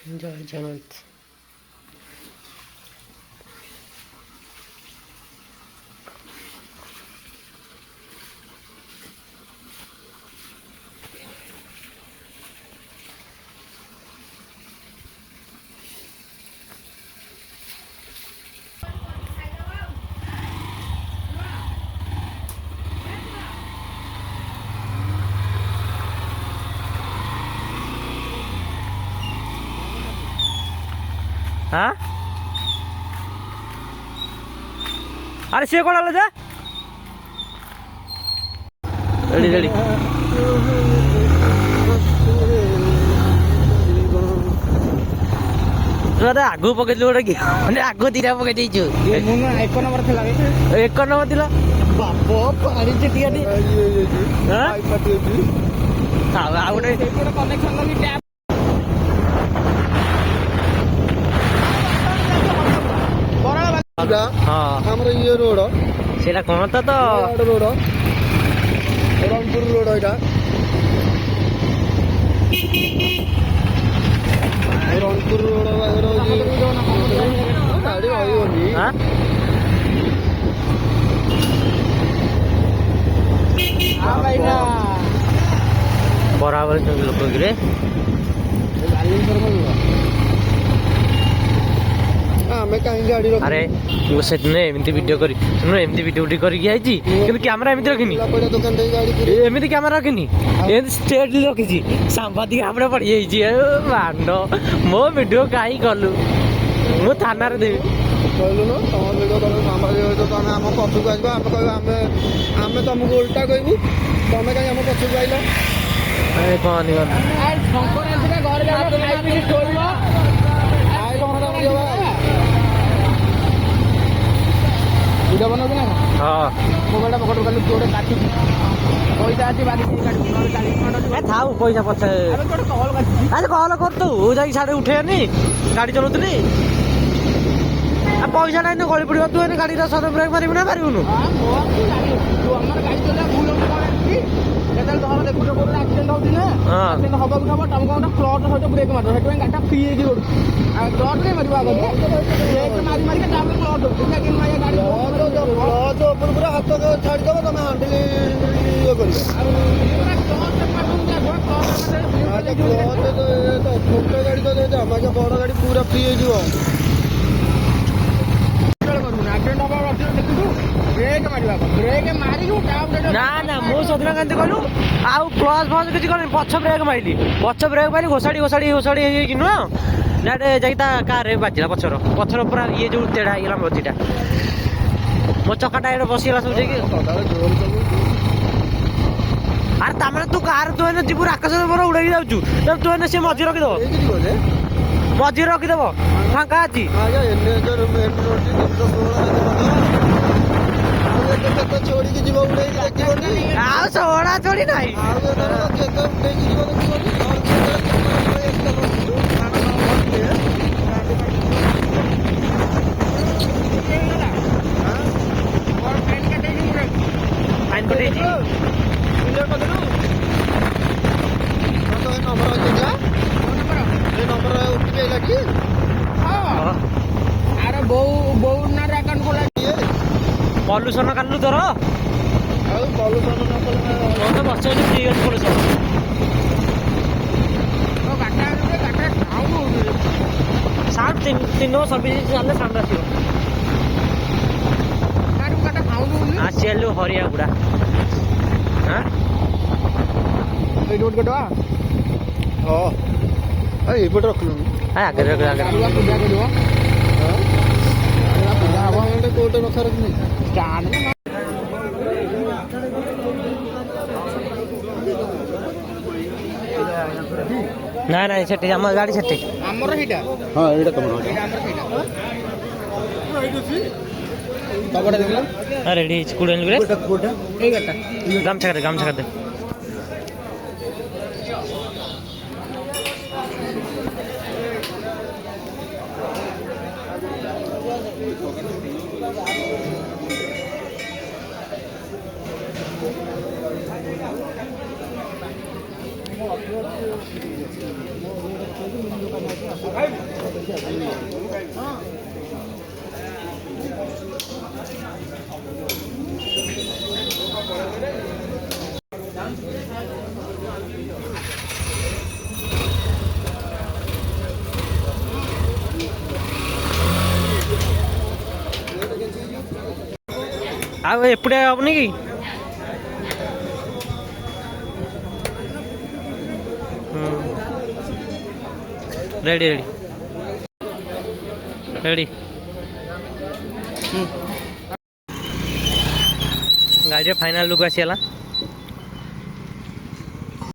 ଜୟ ଜଗନ୍ନାଥ। हाँ अरे सी कौन जा रेडी रेडी आगु पकड़ गोटे आगु दीटा पकड़ एक नंबर था एक नंबर था बाप पानी चिटिया गोटे हमर ये रोड सेटा कौन तो रोड रंगपुर रोड एटा रंगपुर रोड गाड़ी रही हाँ बराबर लोक कि अरे से एमती वीडियो कर एमती वीडियो करके आई कैमरा एमती रखनी एमती कैमरा रखनी स्टेट रखी सांबादिक आपड़े पड़ मांड मो वीडियो कहीं कलु मु थाना देवी कहलु न तुम वीडियो कल सांबादिक तुम आम पछक आम तुमको उल्टा कहबू तुम कहीं आम पछक आइल अरे कौन वीडियो बनाओ ना हाँ मोबाइल पकड़ कर गोटे काटी पैसा अच्छी बात था पैसा पछे अरे कल कर तू जाकि साढ़े उठेनी गाड़ी चलाऊली पैसा ना गली पड़ा तू गाड़ी सर ब्रेक मारू ना मारूनु देखुच आक्सीडेट होती ना आक्सीडेंट हवा हब तुमको गोटे फ्लट सहित ब्रेक मार से गाड़ी फ्री हो फ्लट नहीं मार आगे ब्रेक मारी मारिक फ्लट पूरा हाथ छाड़देव तुम हांडिल ये कर छोट गाड़ी तो आगे बड़ गाड़ी पूरा फ्री हो ना ना मो सदना कहते कहलु आउ प्लस फ्लस किसी करें पछ ब्रेक मारिली पछ ब्रेक मारी घोषाड़ी घोषाड़ी घोषाड़ी नुह डायरेक्ट जाकि कार बाजिला पछर पूरा ये जो तेढ़ा होगा मझीटा मो चकाटा ये बसगला सब जाकि अरे तमें तू कार तू जीव आकाश पर उड़े जाऊँ तू सी मझी रखीदेव मझी रखीदेव फांका अच्छी छोड़ी जीव छोड़ा छोड़ी ना फाइन कटे अरे बो बो ना अकाउंट खोला पल्यूसन कालु तोर बस फ्री अच्छे पल्यूसन साउंड तीन सर्विस चलने साउंड आसलु हरिया गुड़ा हाँ ये रखल आगे कोटे रखा रखनी ना ना से गाड़ी से हाँ ये तुम रेडी गामछा कर दे ଆଉ ଏପଟେ ହବନି କି? Ready ready ready. ଗାଡ଼ିରେ ଫାଇନାଲ୍ ଲୁକ୍ ଆସିଗଲା।